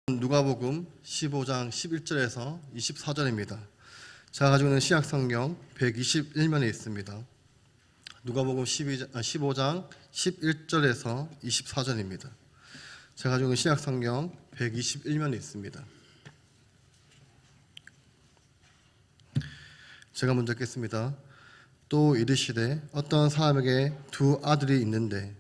누가복음 15장 11절에서 24절입니다. 제가 가지고 있는 신약성경 121면에 있습니다. 누가복음 15장 11절에서 24절입니다. 제가 가지고 있는 신약성경 121면에 있습니다. 제가 먼저 읽겠습니다. 또 이르시되 어떤 사람에게 두 아들이 있는데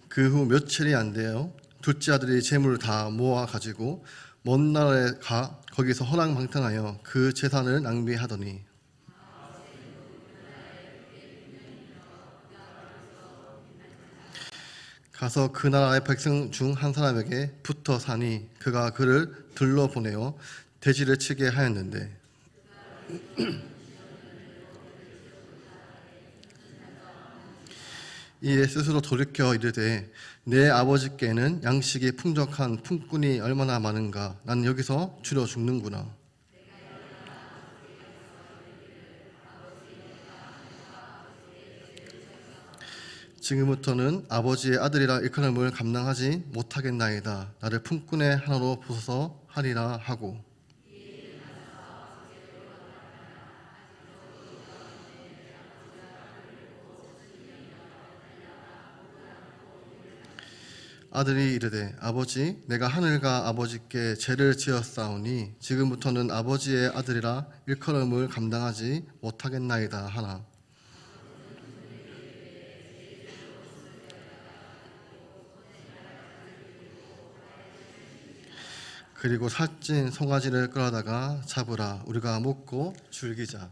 그 후 며칠이 안 되어 둘째 아들이 재물을 다 모아 가지고 먼 나라에 가 거기서 허랑방탕하여 그 재산을 낭비하더니 가서 그 나라의 백성 중 한 사람에게 붙어 사니 그가 그를 들러 보내어 돼지를 치게 하였는데 이에 스스로 돌이켜 이르되 내 아버지께는 양식이 풍족한 품꾼이 얼마나 많은가. 나는 여기서 줄여 죽는구나. 지금부터는 아버지의 아들이라 일컬음을 감당하지 못하겠나이다. 나를 품꾼의 하나로 부숴서 하리라 하고 아들이 이르되 아버지 내가 하늘과 아버지께 죄를 지었사오니 지금부터는 아버지의 아들이라 일컬음을 감당하지 못하겠나이다 하나. 그리고 살찐 송아지를 끌어다가 잡으라. 우리가 먹고 즐기자.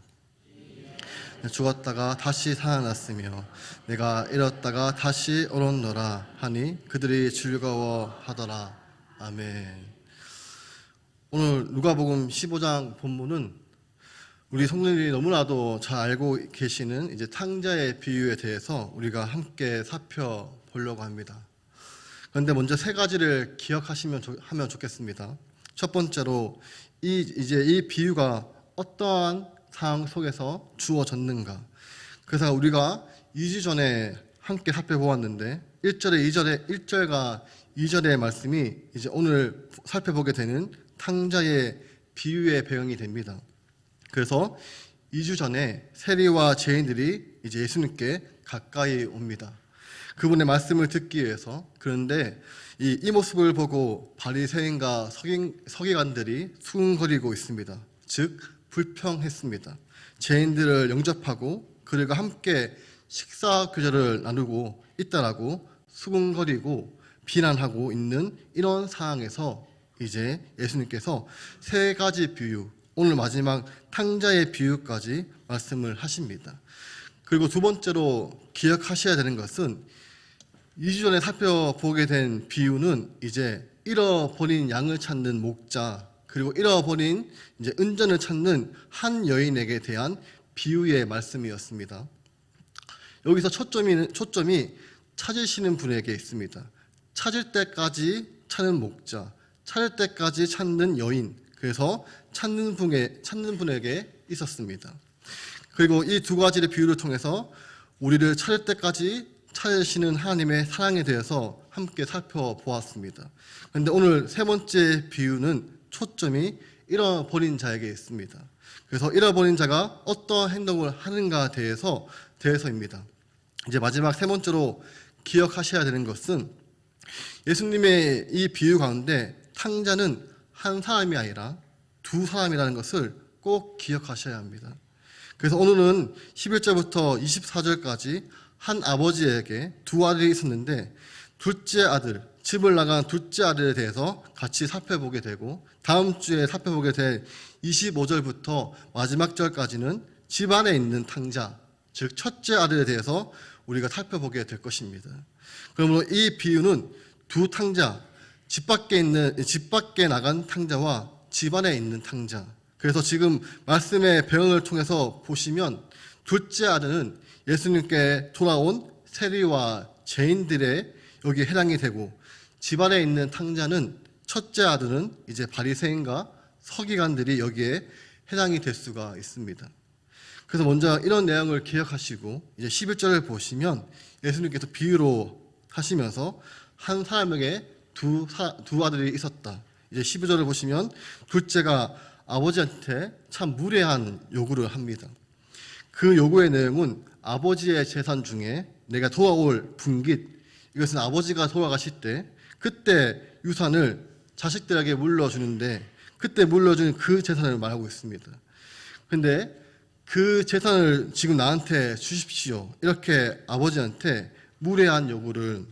죽었다가 다시 살아났으며 내가 잃었다가 다시 얻었노라 하니 그들이 즐거워하더라. 아멘. 오늘 누가복음 15장 본문은 우리 성도님이 너무나도 잘 알고 계시는 이제 탕자의 비유에 대해서 우리가 함께 살펴보려고 합니다. 그런데 먼저 세 가지를 기억하시면 좋겠습니다. 첫 번째로 이 비유가 어떠한 상황 속에서 주어졌는가. 그래서 우리가 2주 전에 함께 살펴보았는데 1절과 2절의 말씀이 이제 오늘 살펴보게 되는 탕자의 비유의 배경이 됩니다. 그래서 2주 전에 세리와 죄인들이 이제 예수님께 가까이 옵니다. 그분의 말씀을 듣기 위해서. 그런데 이 모습을 보고 바리새인과 서기관들이 수군거리고 있습니다. 즉 불평했습니다. 죄인들을 영접하고 그들과 함께 식사 교제를 나누고 있다라고 수군거리고 비난하고 있는 이런 상황에서 이제 예수님께서 세 가지 비유, 오늘 마지막 탕자의 비유까지 말씀을 하십니다. 그리고 두 번째로 기억하셔야 되는 것은 2주 전에 살펴보게 된 비유는 이제 잃어버린 양을 찾는 목자, 그리고 잃어버린 이제 은전을 찾는 한 여인에게 대한 비유의 말씀이었습니다. 여기서 초점이 찾으시는 분에게 있습니다. 찾을 때까지 찾는 목자, 찾을 때까지 찾는 여인, 그래서 찾는 분에게 있었습니다. 그리고 이 두 가지의 비유를 통해서 우리를 찾을 때까지 찾으시는 하나님의 사랑에 대해서 함께 살펴보았습니다. 그런데 오늘 세 번째 비유는 초점이 잃어버린 자에게 있습니다. 그래서 잃어버린 자가 어떤 행동을 하는가 대해서입니다. 이제 마지막 세 번째로 기억하셔야 되는 것은 예수님의 이 비유 가운데 탕자는 한 사람이 아니라 두 사람이라는 것을 꼭 기억하셔야 합니다. 그래서 오늘은 11절부터 24절까지 한 아버지에게 두 아들이 있었는데 둘째 아들, 집을 나간 둘째 아들에 대해서 같이 살펴보게 되고 다음 주에 살펴보게 될 25절부터 마지막 절까지는 집 안에 있는 탕자, 즉 첫째 아들에 대해서 우리가 살펴보게 될 것입니다. 그러므로 이 비유는 두 탕자, 집 밖에 나간 탕자와 집 안에 있는 탕자. 그래서 지금 말씀의 배경을 통해서 보시면 둘째 아들은 예수님께 돌아온 세리와 죄인들의 여기에 해당이 되고 집 안에 있는 탕자는 첫째 아들은 이제 바리새인과 서기관들이 여기에 해당이 될 수가 있습니다. 그래서 먼저 이런 내용을 기억하시고 이제 11절을 보시면 예수님께서 비유로 하시면서 한 사람에게 두 아들이 있었다. 이제 12절을 보시면 둘째가 아버지한테 참 무례한 요구를 합니다. 그 요구의 내용은 아버지의 재산 중에 내가 도와올 분깃, 이것은 아버지가 돌아가실 때 그때 유산을 자식들에게 물려주는데 그때 물려준 그 재산을 말하고 있습니다. 그런데 그 재산을 지금 나한테 주십시오. 이렇게 아버지한테 무례한 요구를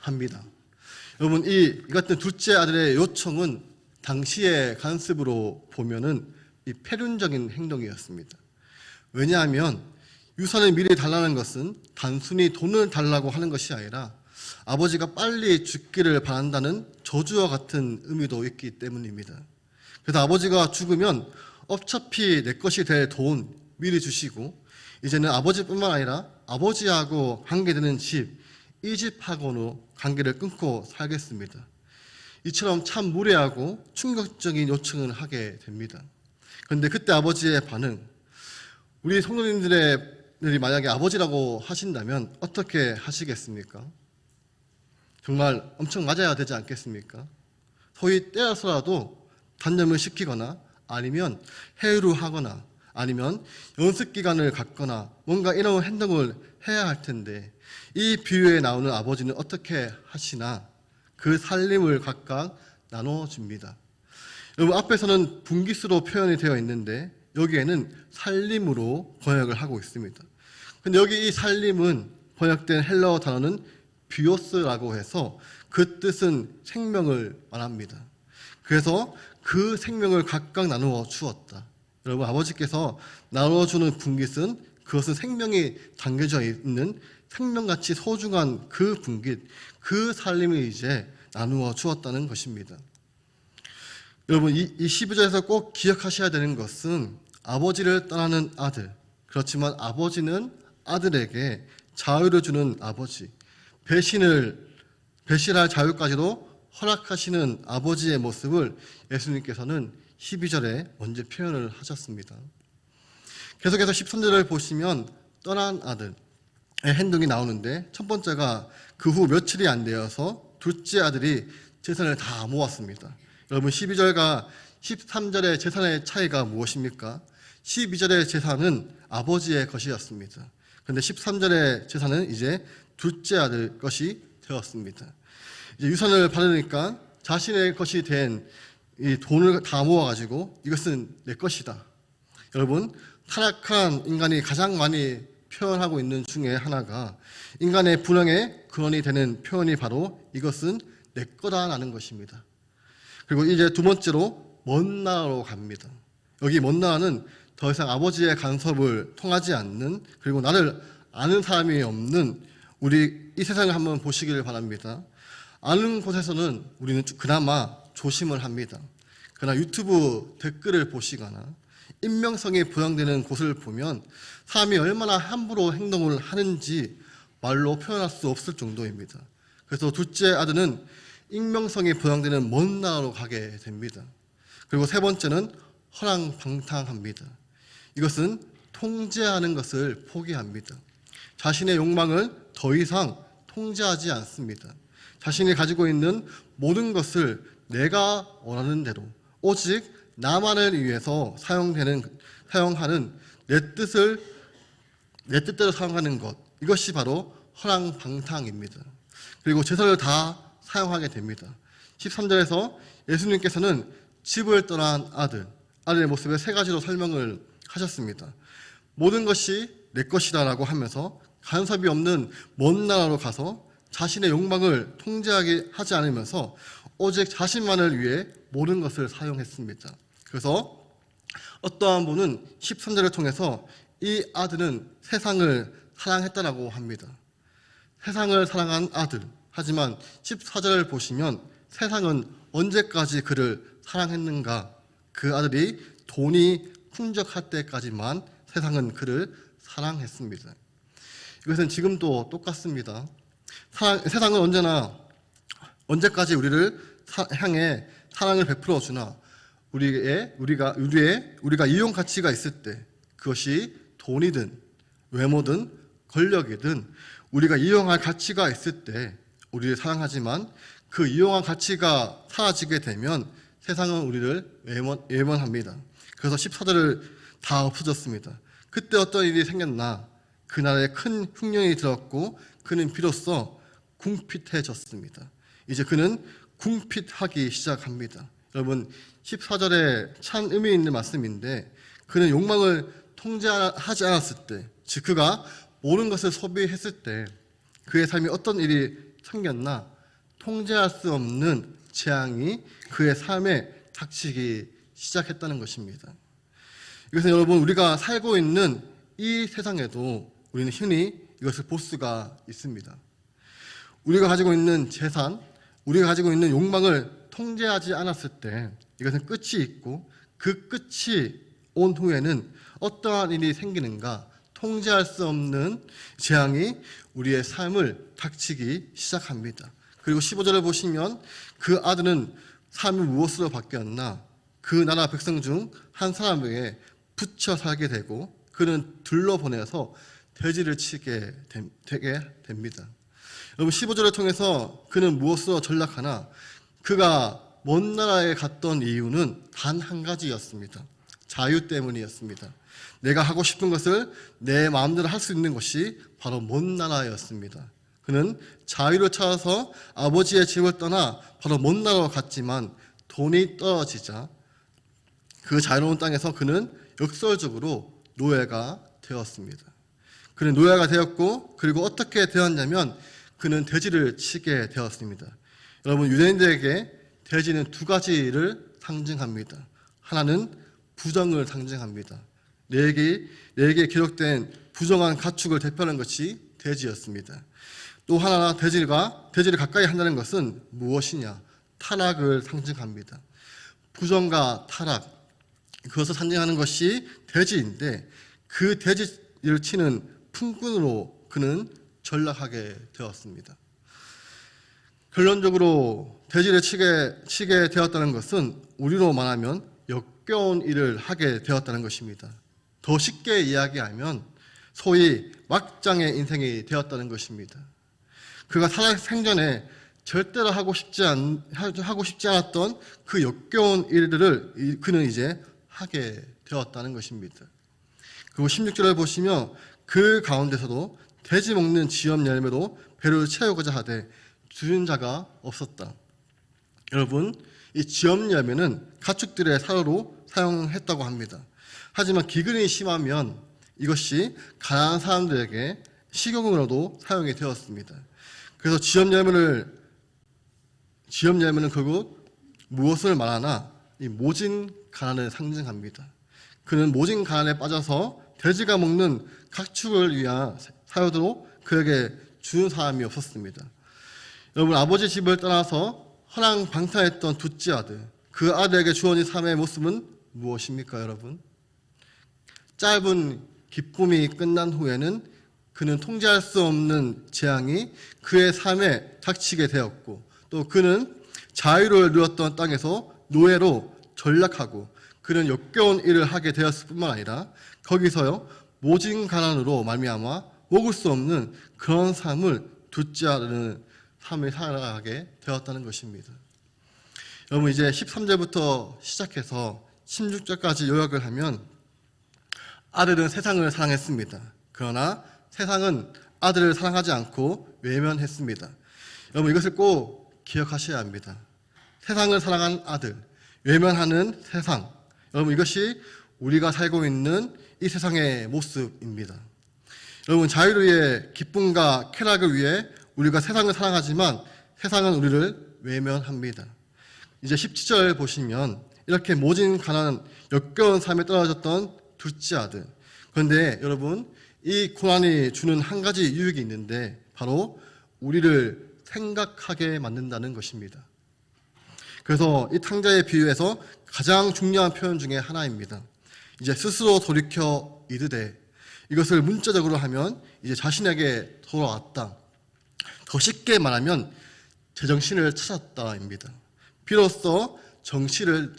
합니다. 여러분, 이 같은 둘째 아들의 요청은 당시의 관습으로 보면은 이 패륜적인 행동이었습니다. 왜냐하면 유산을 미리 달라는 것은 단순히 돈을 달라고 하는 것이 아니라 아버지가 빨리 죽기를 바란다는 저주와 같은 의미도 있기 때문입니다. 그래서 아버지가 죽으면 어차피 내 것이 될 돈 미리 주시고 이제는 아버지뿐만 아니라 아버지하고 관계되는 집, 이 집하고는 관계를 끊고 살겠습니다. 이처럼 참 무례하고 충격적인 요청을 하게 됩니다. 그런데 그때 아버지의 반응, 우리 성도님들이 만약에 아버지라고 하신다면 어떻게 하시겠습니까? 정말 엄청 맞아야 되지 않겠습니까? 소위 때려서라도 단념을 시키거나 아니면 해유를 하거나 아니면 연습기간을 갖거나 뭔가 이런 행동을 해야 할 텐데 이 비유에 나오는 아버지는 어떻게 하시나 그 살림을 각각 나눠줍니다. 여러분, 앞에서는 분깃으로 표현이 되어 있는데 여기에는 살림으로 번역을 하고 있습니다. 근데 여기 이 살림은 번역된 헬라어 단어는 비오스라고 해서 그 뜻은 생명을 말합니다. 그래서 그 생명을 각각 나누어 주었다. 여러분, 아버지께서 나눠주는 분깃은 그것은 생명이 담겨져 있는 생명같이 소중한 그 분깃, 그 살림을 이제 나누어 주었다는 것입니다. 여러분, 이 12절에서 꼭 기억하셔야 되는 것은 아버지를 떠나는 아들, 그렇지만 아버지는 아들에게 자유를 주는 아버지, 배신할 자유까지도 허락하시는 아버지의 모습을 예수님께서는 12절에 먼저 표현을 하셨습니다. 계속해서 13절을 보시면 떠난 아들의 행동이 나오는데 첫 번째가 그 후 며칠이 안 되어서 둘째 아들이 재산을 다 모았습니다. 여러분, 12절과 13절의 재산의 차이가 무엇입니까? 12절의 재산은 아버지의 것이었습니다. 그런데 13절의 재산은 이제 둘째 아들 것이 되었습니다. 이제 유산을 받으니까 자신의 것이 된 이 돈을 다 모아가지고 이것은 내 것이다. 여러분, 타락한 인간이 가장 많이 표현하고 있는 중에 하나가 인간의 불행의 근원이 되는 표현이 바로 이것은 내 거다라는 것입니다. 그리고 이제 두 번째로 먼 나라로 갑니다. 여기 먼 나라는 더 이상 아버지의 간섭을 통하지 않는, 그리고 나를 아는 사람이 없는 우리 이 세상을 한번 보시기를 바랍니다. 아는 곳에서는 우리는 그나마 조심을 합니다. 그러나 유튜브 댓글을 보시거나 익명성이 보장되는 곳을 보면 사람이 얼마나 함부로 행동을 하는지 말로 표현할 수 없을 정도입니다. 그래서 둘째 아들은 익명성이 보장되는 먼 나라로 가게 됩니다. 그리고 세 번째는 허랑방탕합니다. 이것은 통제하는 것을 포기합니다. 자신의 욕망을 더 이상 통제하지 않습니다. 자신이 가지고 있는 모든 것을 내가 원하는 대로 오직 나만을 위해서 사용하는 내 뜻대로 사용하는 것, 이것이 바로 허랑방탕입니다. 그리고 재산을 다 사용하게 됩니다. 13절에서 예수님께서는 집을 떠난 아들의 모습을 세 가지로 설명을 하셨습니다. 모든 것이 내 것이다 라고 하면서 간섭이 없는 먼 나라로 가서 자신의 욕망을 통제하게 하지 않으면서 오직 자신만을 위해 모든 것을 사용했습니다. 그래서 어떠한 분은 13절을 통해서 이 아들은 세상을 사랑했다라고 합니다. 세상을 사랑한 아들. 하지만 14절을 보시면 세상은 언제까지 그를 사랑했는가? 그 아들이 돈이 풍족할 때까지만 세상은 그를 사랑했습니다. 이것은 지금도 똑같습니다. 세상은 언제까지 우리를 향해 사랑을 베풀어 주나, 우리가 이용 가치가 있을 때, 그것이 돈이든 외모든 권력이든 우리가 이용할 가치가 있을 때 우리를 사랑하지만 그 이용한 가치가 사라지게 되면 세상은 우리를 외면합니다. 그래서 14절을 다 없어졌습니다. 그때 어떤 일이 생겼나? 그날에 큰 흉년이 들었고 그는 비로소 궁핍해졌습니다. 이제 그는 궁핍하기 시작합니다. 여러분 14절에 참 의미 있는 말씀인데, 그는 욕망을 통제하지 않았을 때, 즉 그가 모든 것을 소비했을 때 그의 삶에 어떤 일이 생겼나? 통제할 수 없는 재앙이 그의 삶에 닥치기 시작했다는 것입니다. 이것은 여러분, 우리가 살고 있는 이 세상에도 우리는 흔히 이것을 볼 수가 있습니다. 우리가 가지고 있는 재산, 우리가 가지고 있는 욕망을 통제하지 않았을 때 이것은 끝이 있고, 그 끝이 온 후에는 어떠한 일이 생기는가? 통제할 수 없는 재앙이 우리의 삶을 닥치기 시작합니다. 그리고 15절을 보시면 그 아들은 삶이 무엇으로 바뀌었나? 그 나라 백성 중 한 사람에게 붙여 살게 되고 그는 둘러보내서 돼지를 치게 되게 됩니다. 여러분 15절을 통해서 그는 무엇으로 전락하나? 그가 먼 나라에 갔던 이유는 단 한 가지였습니다. 자유 때문이었습니다. 내가 하고 싶은 것을 내 마음대로 할 수 있는 것이 바로 먼 나라였습니다. 그는 자유를 찾아서 아버지의 집을 떠나 바로 먼 나라로 갔지만 돈이 떨어지자 그 자유로운 땅에서 그는 역설적으로 노예가 되었습니다. 그는 노예가 되었고, 그리고 어떻게 되었냐면 그는 돼지를 치게 되었습니다. 여러분, 유대인들에게 돼지는 두 가지를 상징합니다. 하나는 부정을 상징합니다. 내게 기록된 부정한 가축을 대표하는 것이 돼지였습니다. 또 하나, 돼지를 가까이 한다는 것은 무엇이냐? 타락을 상징합니다. 부정과 타락, 그것을 상징하는 것이 돼지인데, 그 돼지를 치는 품꾼으로 그는 전락하게 되었습니다. 결론적으로 돼지를 치게 되었다는 것은 우리로 말하면 역겨운 일을 하게 되었다는 것입니다. 더 쉽게 이야기하면 소위 막장의 인생이 되었다는 것입니다. 그가 살아 생전에 절대로 하고 싶지 않았던 그 역겨운 일들을 그는 이제 하게 되었다는 것입니다. 그리고 16절을 보시면 그 가운데서도 돼지 먹는 지엄 열매로 배를 채우고자 하되 주는 자가 없었다. 여러분, 이 지엄 열매는 가축들의 사료로 사용했다고 합니다. 하지만 기근이 심하면 이것이 가난한 사람들에게 식용으로도 사용이 되었습니다. 그래서 지엄 열매는 결국 무엇을 말하나? 이 모진 가난을 상징합니다. 그는 모진 가난에 빠져서 돼지가 먹는 가축을 위한 사료도 그에게 주는 사람이 없었습니다. 여러분, 아버지 집을 떠나서 허랑방탕했던 둘째 아들, 그 아들에게 주어진 삶의 모습은 무엇입니까, 여러분? 짧은 기쁨이 끝난 후에는 그는 통제할 수 없는 재앙이 그의 삶에 닥치게 되었고, 또 그는 자유를 누렸던 땅에서 노예로 전락하고 그는 역겨운 일을 하게 되었을 뿐만 아니라 거기서요 모진 가난으로 말미암아 먹을 수 없는 그런 삶을 둘째 아들은 삶을 살아가게 되었다는 것입니다. 여러분, 이제 13절부터 시작해서 16절까지 요약을 하면 아들은 세상을 사랑했습니다. 그러나 세상은 아들을 사랑하지 않고 외면했습니다. 여러분, 이것을 꼭 기억하셔야 합니다. 세상을 사랑하는 아들, 외면하는 세상. 여러분, 이것이 우리가 살고 있는 이 세상의 모습입니다. 여러분, 자유를 위해, 기쁨과 쾌락을 위해 우리가 세상을 사랑하지만 세상은 우리를 외면합니다. 이제 17절 보시면 이렇게 모진 가난한 역겨운 삶에 떨어졌던 둘째 아들. 그런데 여러분, 이 고난이 주는 한 가지 유익이 있는데 바로 우리를 생각하게 만든다는 것입니다. 그래서 이 탕자의 비유에서 가장 중요한 표현 중에 하나입니다. 이제 스스로 돌이켜 이르되, 이것을 문자적으로 하면 이제 자신에게 돌아왔다. 더 쉽게 말하면 제정신을 찾았다입니다. 비로소 정신을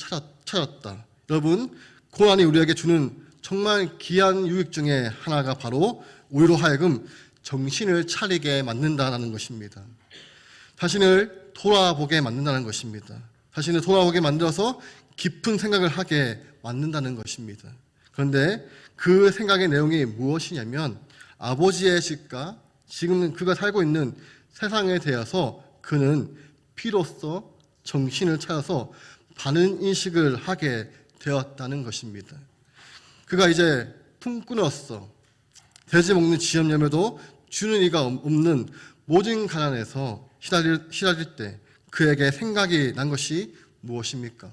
차렸다. 여러분, 고난이 우리에게 주는 정말 귀한 유익 중에 하나가 바로 우리로 하여금 정신을 차리게 만든다는 것입니다. 자신을 돌아보게 만든다는 것입니다. 자신을 돌아보게 만들어서 깊은 생각을 하게 만든다는 것입니다. 그런데 그 생각의 내용이 무엇이냐면 아버지의 집과 지금 그가 살고 있는 세상에 대해서 그는 비로소 정신을 차려서 바른 인식을 하게 되었다는 것입니다. 그가 이제 품꾼으로서 돼지 먹는 지엄염에도 주는 이가 없는 모진 가난에서 시달릴 때 그에게 생각이 난 것이 무엇입니까?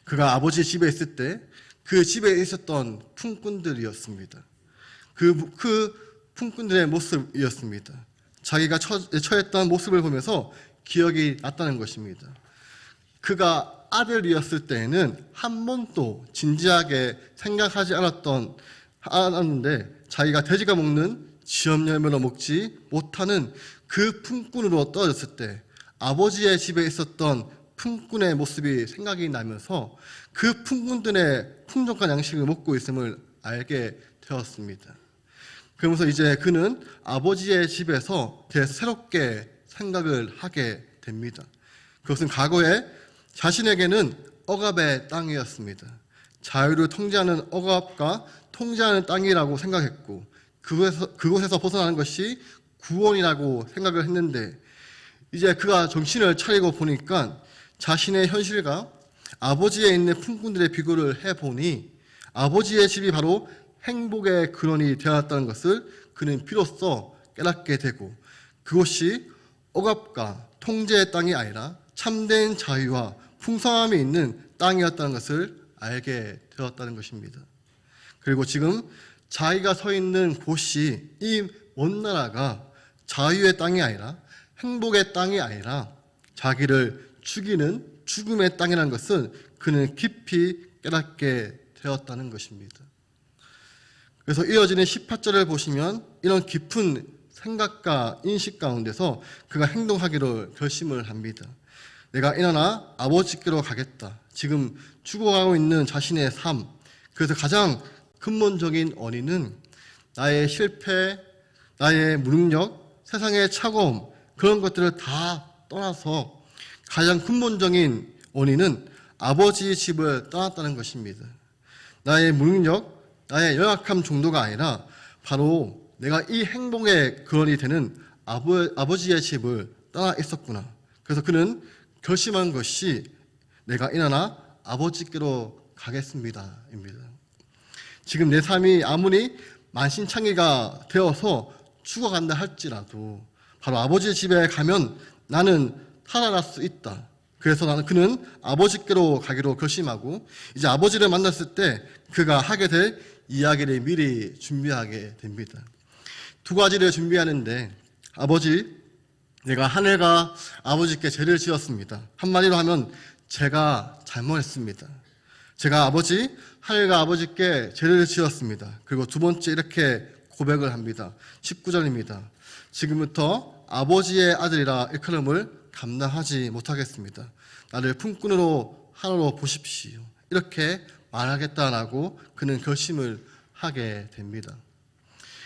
그가 아버지 집에 있을 때 그 집에 있었던 품꾼들이었습니다. 그 품꾼들의 모습이었습니다. 자기가 처했던 모습을 보면서 기억이 났다는 것입니다. 그가 아들이었을 때에는 한 번도 진지하게 생각하지 않았는데 자기가 돼지가 먹는 지엄열매로 먹지 못하는 그 품꾼으로 떨어졌을 때 아버지의 집에 있었던 품꾼의 모습이 생각이 나면서 그 품꾼들의 풍족한 양식을 먹고 있음을 알게 되었습니다. 그러면서 이제 그는 아버지의 집에서 새롭게 생각을 하게 됩니다. 그것은 과거에 자신에게는 억압의 땅이었습니다. 자유를 통제하는 억압과 통제하는 땅이라고 생각했고 그곳에서 벗어나는 것이 구원이라고 생각을 했는데 이제 그가 정신을 차리고 보니까 자신의 현실과 아버지에 있는 품꾼들의 비교를 해보니 아버지의 집이 바로 행복의 근원이 되었다는 것을 그는 비로소 깨닫게 되고 그것이 억압과 통제의 땅이 아니라 참된 자유와 풍성함이 있는 땅이었다는 것을 알게 되었다는 것입니다. 그리고 지금 자기가 서 있는 곳이 이 먼 나라가 자유의 땅이 아니라 행복의 땅이 아니라 자기를 죽이는 죽음의 땅이라는 것은 그는 깊이 깨닫게 되었다는 것입니다. 그래서 이어지는 18절을 보시면 이런 깊은 생각과 인식 가운데서 그가 행동하기로 결심을 합니다. 내가 일어나 아버지께로 가겠다. 지금 죽어가고 있는 자신의 삶, 그래서 가장 근본적인 원인은 나의 실패, 나의 무능력, 세상의 차가움 그런 것들을 다 떠나서 가장 근본적인 원인은 아버지의 집을 떠났다는 것입니다. 나의 무능력, 나의 연약함 정도가 아니라 바로 내가 이 행복의 근원이 되는 아버지의 집을 떠나 있었구나. 그래서 그는 결심한 것이 내가 일어나 아버지께로 가겠습니다. 입니다. 지금 내 삶이 아무리 만신창이가 되어서 죽어간다 할지라도 바로 아버지의 집에 가면 나는 살아날 수 있다. 그래서 그는 아버지께로 가기로 결심하고 이제 아버지를 만났을 때 그가 하게 될 이야기를 미리 준비하게 됩니다. 두 가지를 준비하는데 아버지, 내가 하늘과 아버지께 죄를 지었습니다. 한마디로 하면 제가 잘못했습니다. 제가 아버지, 하늘과 아버지께 죄를 지었습니다. 그리고 두 번째 이렇게 고백을 합니다. 19절입니다. 지금부터 아버지의 아들이라 일컬음을 감당하지 못하겠습니다. 나를 품꾼으로 하나로 보십시오. 이렇게 말하겠다라고 그는 결심을 하게 됩니다.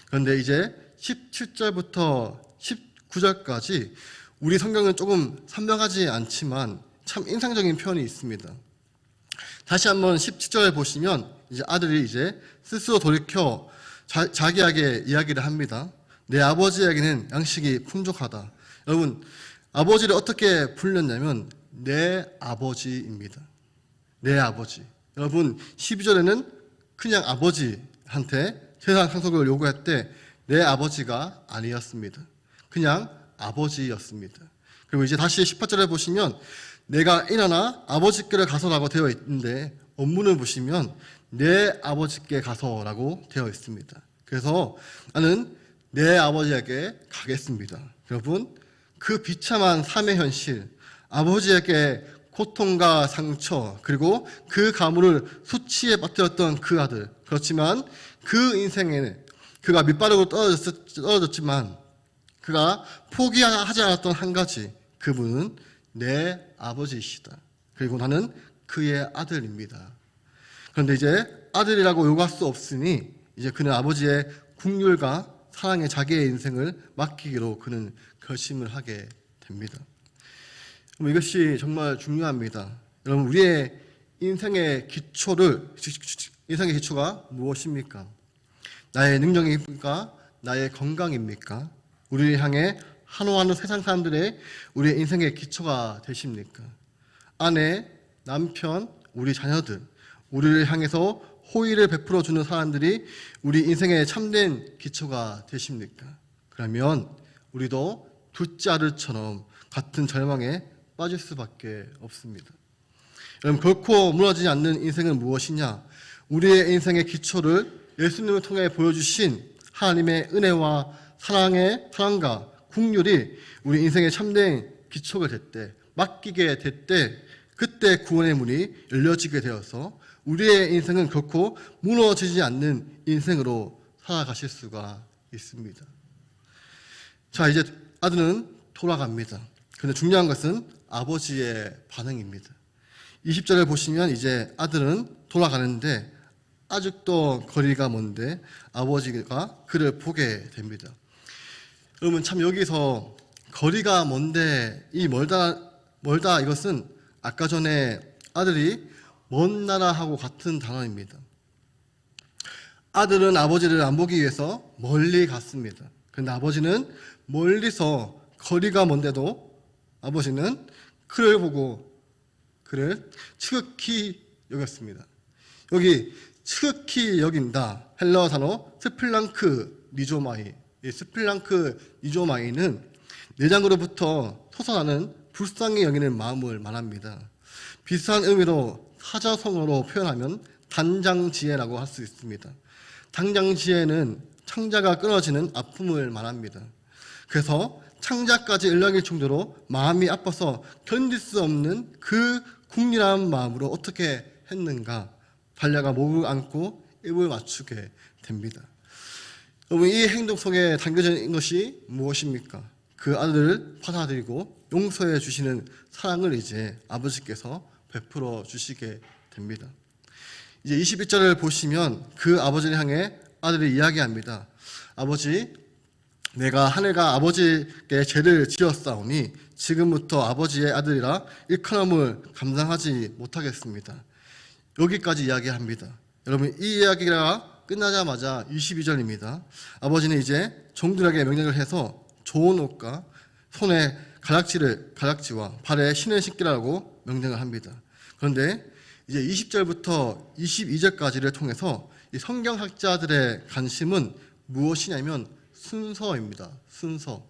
그런데 이제 17절부터 19절까지 우리 성경은 조금 선명하지 않지만 참 인상적인 표현이 있습니다. 다시 한번 17절을 보시면 이제 아들이 이제 스스로 돌이켜 자기에게 이야기를 합니다. 내 아버지에게는 양식이 풍족하다. 여러분, 아버지를 어떻게 불렸냐면 내 아버지입니다. 내 아버지. 여러분, 12절에는 그냥 아버지한테 세상 상속을 요구할 때 내 아버지가 아니었습니다. 그냥 아버지였습니다. 그리고 이제 다시 18절에 보시면 내가 일어나 아버지께로 가서라고 되어 있는데 원문을 보시면 내 아버지께 가서라고 되어 있습니다. 그래서 나는 내 아버지에게 가겠습니다. 여러분, 그 비참한 삶의 현실, 아버지에게 고통과 상처, 그리고 그 가물을 수치에 빠뜨렸던 그 아들. 그렇지만 그 인생에는 그가 밑바닥으로 떨어졌지만 그가 포기하지 않았던 한 가지, 그분은 내 아버지이시다. 그리고 나는 그의 아들입니다. 그런데 이제 아들이라고 요구할 수 없으니 이제 그는 아버지의 국률과 사랑에 자기의 인생을 맡기기로 그는 결심을 하게 됩니다. 이것이 정말 중요합니다. 여러분, 우리의 인생의 기초가 무엇입니까? 나의 능력입니까? 나의 건강입니까? 우리를 향해 한호하는 세상 사람들의 우리의 인생의 기초가 되십니까? 아내, 남편, 우리 자녀들, 우리를 향해서 호의를 베풀어 주는 사람들이 우리 인생의 참된 기초가 되십니까? 그러면 우리도 둘째 아들처럼 같은 절망에 빠질 수밖에 없습니다. 여러분, 결코 무너지지 않는 인생은 무엇이냐? 우리의 인생의 기초를 예수님을 통해 보여주신 하나님의 은혜와 사랑과 국률이 우리 인생의 참된 기초가 될 때, 맡기게 될 때, 그때 구원의 문이 열려지게 되어서 우리의 인생은 결코 무너지지 않는 인생으로 살아가실 수가 있습니다. 자, 이제 아들은 돌아갑니다. 그런데 중요한 것은 아버지의 반응입니다. 20절을 보시면 이제 아들은 돌아가는데 아직도 거리가 먼데 아버지가 그를 보게 됩니다. 여러분, 참 여기서 거리가 먼데 이 멀다 이것은 아까 전에 아들이 먼 나라하고 같은 단어입니다. 아들은 아버지를 안 보기 위해서 멀리 갔습니다. 그런데 아버지는 멀리서 거리가 먼데도 아버지는 그를 보고 그를 지극히 여겼습니다. 여기 지극히 여긴다, 헬라어 단어 스플랑크 니조마이. 이 스플랑크 니조마이는 내장으로부터 솟아나는 불쌍히 여기는 마음을 말합니다. 비슷한 의미로 사자성어로 표현하면 단장지혜라고 할 수 있습니다. 단장지혜는 창자가 끊어지는 아픔을 말합니다. 그래서 창자까지 연락일 정도로 마음이 아파서 견딜 수 없는 그 국리한 마음으로 어떻게 했는가? 달려가 목을 안고 입을 맞추게 됩니다. 여러분, 이 행동 속에 담겨져 있는 것이 무엇입니까? 그 아들을 받아들이고 용서해 주시는 사랑을 이제 아버지께서 베풀어 주시게 됩니다. 이제 21절을 보시면 그 아버지를 향해 아들이 이야기합니다. 아버지, 내가 하늘과 아버지께 죄를 지었사오니 지금부터 아버지의 아들이라 일컬음을 감당하지 못하겠습니다. 여기까지 이야기합니다. 여러분, 이 이야기가 끝나자마자 22절입니다. 아버지는 이제 종들에게 명령을 해서 좋은 옷과 손에 가락지와 발에 신을 신기라고 명령을 합니다. 그런데 이제 20절부터 22절까지를 통해서 이 성경학자들의 관심은 무엇이냐면 순서입니다. 순서.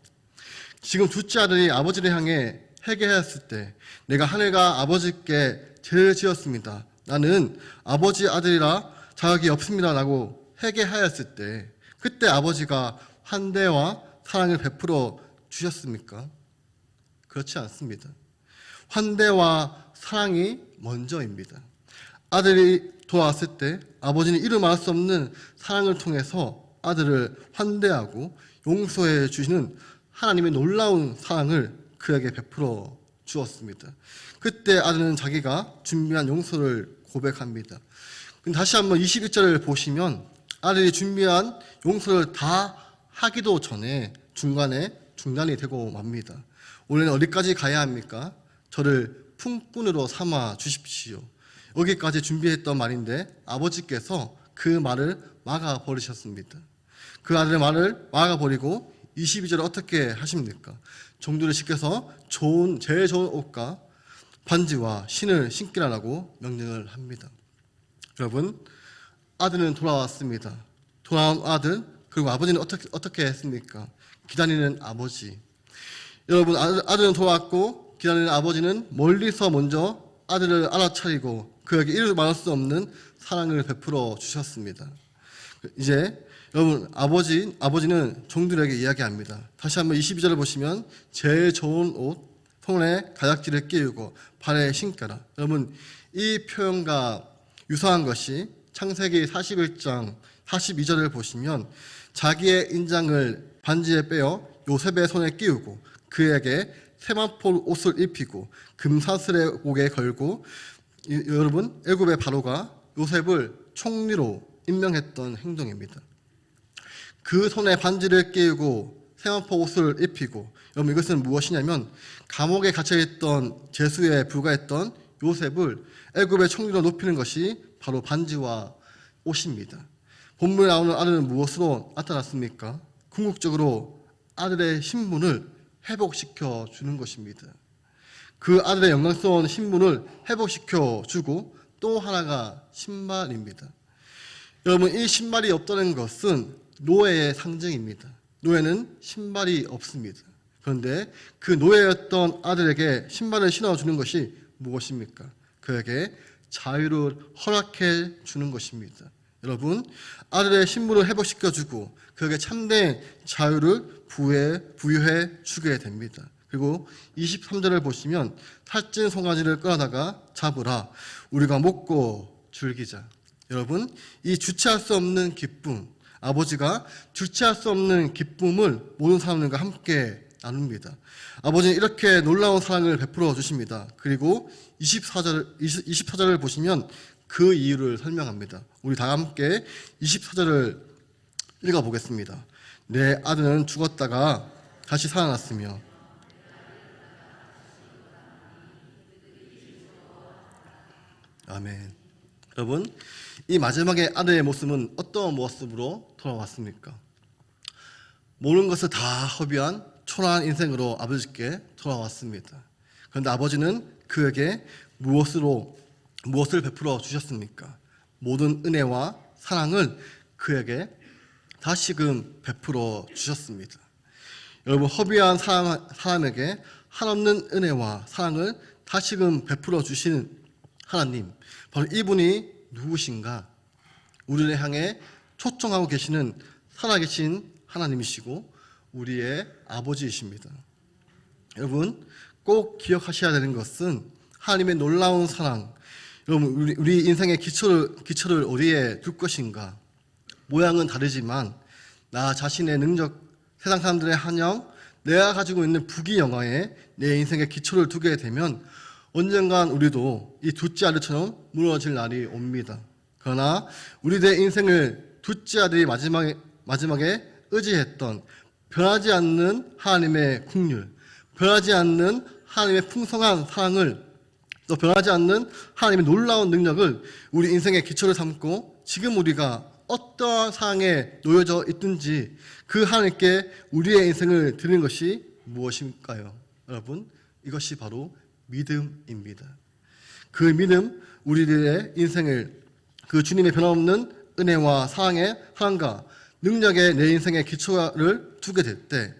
지금 둘째 아들이 아버지를 향해 회개하였을 때, 내가 하늘과 아버지께 죄를 지었습니다, 나는 아버지 아들이라 자격이 없습니다 라고 회개하였을 때, 그때 아버지가 환대와 사랑을 베풀어 주셨습니까? 그렇지 않습니다. 환대와 사랑이 먼저입니다. 아들이 돌아왔을 때 아버지는 이루 말할 수 없는 사랑을 통해서 아들을 환대하고 용서해 주시는 하나님의 놀라운 사랑을 그에게 베풀어 주었습니다. 그때 아들은 자기가 준비한 용서를 고백합니다. 다시 한번 21절을 보시면 아들이 준비한 용서를 다 하기도 전에 중간에 중단이 되고 맙니다. 원래는 어디까지 가야 합니까? 저를 품꾼으로 삼아 주십시오. 여기까지 준비했던 말인데 아버지께서 그 말을 막아버리셨습니다. 그 아들의 말을 막아버리고 22절에 어떻게 하십니까? 종들을 시켜서 제일 좋은 옷과 반지와 신을 신기라라고 명령을 합니다. 여러분, 아들은 돌아왔습니다. 돌아온 아들, 그리고 아버지는 어떻게 했습니까? 기다리는 아버지. 여러분, 아들은 돌아왔고 기다리는 아버지는 멀리서 먼저 아들을 알아차리고 그에게 이루 말할 수 없는 사랑을 베풀어 주셨습니다. 이제 여러분, 아버지는 종들에게 이야기합니다. 다시 한번 22절을 보시면 제일 좋은 옷, 손에 가락지를 끼우고 발에 신겨라. 여러분, 이 표현과 유사한 것이 창세기 41장 42절을 보시면 자기의 인장을 반지에 빼어 요셉의 손에 끼우고 그에게 세마포 옷을 입히고 금사슬에 목에 걸고 여러분 애굽의 바로가 요셉을 총리로 임명했던 행동입니다. 그 손에 반지를 끼우고 세마포 옷을 입히고 여러분 이것은 무엇이냐면 감옥에 갇혀있던 제수에 불과했던 요셉을 애굽의 총리로 높이는 것이 바로 반지와 옷입니다. 본문에 나오는 아들은 무엇으로 나타났습니까? 궁극적으로 아들의 신분을 회복시켜 주는 것입니다. 그 아들의 영광스러운 신분을 회복시켜 주고 또 하나가 신발입니다. 여러분 이 신발이 없다는 것은 노예의 상징입니다. 노예는 신발이 없습니다. 그런데 그 노예였던 아들에게 신발을 신어주는 것이 무엇입니까? 그에게 자유를 허락해 주는 것입니다. 여러분 아들의 신분을 회복시켜주고 그에게 참된 자유를 부여해 주게 됩니다. 그리고 23절을 보시면 살찐 송아지를 끌어다가 잡으라 우리가 먹고 즐기자. 여러분 이 주체할 수 없는 기쁨, 아버지가 주체할 수 없는 기쁨을 모든 사람들과 함께 나눕니다. 아버지는 이렇게 놀라운 사랑을 베풀어 주십니다. 그리고 24절을 보시면 그 이유를 설명합니다. 우리 다 함께 24절을 읽어보겠습니다. 내 아들은 죽었다가 다시 살아났으며 아멘. 여러분 이 마지막에 아들의 모습은 어떤 모습으로 돌아왔습니까? 모든 것을 다 허비한 초라한 인생으로 아버지께 돌아왔습니다. 그런데 아버지는 그에게 무엇을 베풀어 주셨습니까? 모든 은혜와 사랑을 그에게 다시금 베풀어 주셨습니다. 여러분 허비한 사람에게 한없는 은혜와 사랑을 다시금 베풀어 주시는 하나님, 바로 이분이 누구신가? 우리를 향해 초청하고 계시는 살아계신 하나님이시고 우리의 아버지이십니다. 여러분 꼭 기억하셔야 되는 것은 하나님의 놀라운 사랑, 여러분 우리 인생의 기초를 어디에 둘 것인가? 모양은 다르지만 나 자신의 능력, 세상 사람들의 한영, 내가 가지고 있는 부귀영화에 내 인생의 기초를 두게 되면 언젠간 우리도 이 둘째 아들처럼 무너질 날이 옵니다. 그러나 우리들의 인생을 둘째 아들이 마지막에 의지했던 변하지 않는 하나님의 긍휼, 변하지 않는 하나님의 풍성한 사랑을, 또 변하지 않는 하나님의 놀라운 능력을 우리 인생의 기초를 삼고 지금 우리가 어떠한 상황에 놓여져 있든지 그 하나님께 우리의 인생을 드리는 것이 무엇일까요? 여러분 이것이 바로 믿음입니다. 그 믿음, 우리들의 인생을 그 주님의 변함없는 은혜와 사랑과 능력의 내 인생의 기초를 두게 될 때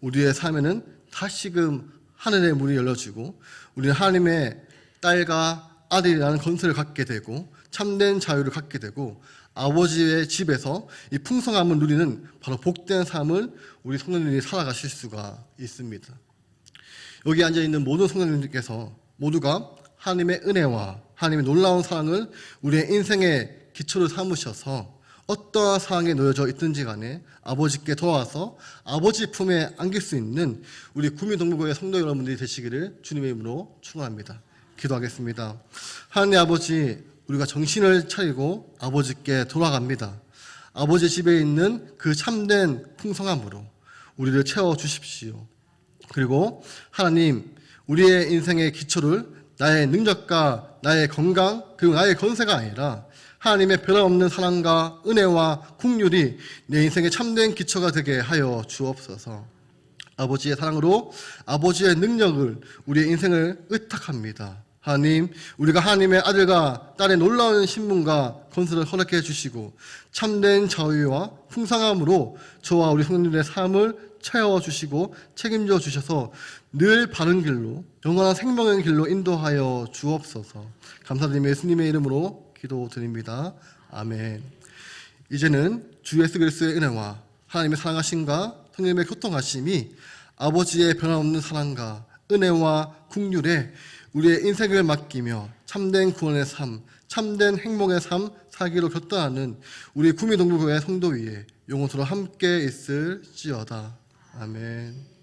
우리의 삶에는 다시금 하늘의 문이 열려지고 우리는 하나님의 딸과 아들이라는 건설을 갖게 되고 참된 자유를 갖게 되고 아버지의 집에서 이 풍성함을 누리는 바로 복된 삶을 우리 성도님들이 살아가실 수가 있습니다. 여기 앉아있는 모든 성도님들께서 모두가 하나님의 은혜와 하나님의 놀라운 사랑을 우리의 인생의 기초를 삼으셔서 어떠한 상황에 놓여져 있든지 간에 아버지께 돌아와서 아버지 품에 안길 수 있는 우리 구미동부교회 성도 여러분들이 되시기를 주님의 이름으로 축원합니다. 기도하겠습니다. 하나님 아버지, 우리가 정신을 차리고 아버지께 돌아갑니다. 아버지 집에 있는 그 참된 풍성함으로 우리를 채워주십시오. 그리고 하나님, 우리의 인생의 기초를 나의 능력과 나의 건강 그리고 나의 건세가 아니라 하나님의 변함없는 사랑과 은혜와 긍휼이 내 인생의 참된 기초가 되게 하여 주옵소서. 아버지의 사랑으로 아버지의 능력을 우리의 인생을 의탁합니다. 하나님, 우리가 하나님의 아들과 딸의 놀라운 신분과 건설을 허락해 주시고 참된 자유와 풍성함으로 저와 우리 성도님들의 삶을 채워주시고 책임져 주셔서 늘 바른 길로 영원한 생명의 길로 인도하여 주옵소서. 감사드리며 예수님의 이름으로 기도드립니다. 아멘. 이제는 주 예수 그리스도의 은혜와 하나님의 사랑하심과 성령님의 교통하심이 아버지의 변함없는 사랑과 은혜와 긍휼에 우리의 인생을 맡기며 참된 구원의 삶, 참된 행복의 삶 살기로 결단하는 우리 구미동부교회 성도 위에 영원토록 함께 있을지어다. 아멘.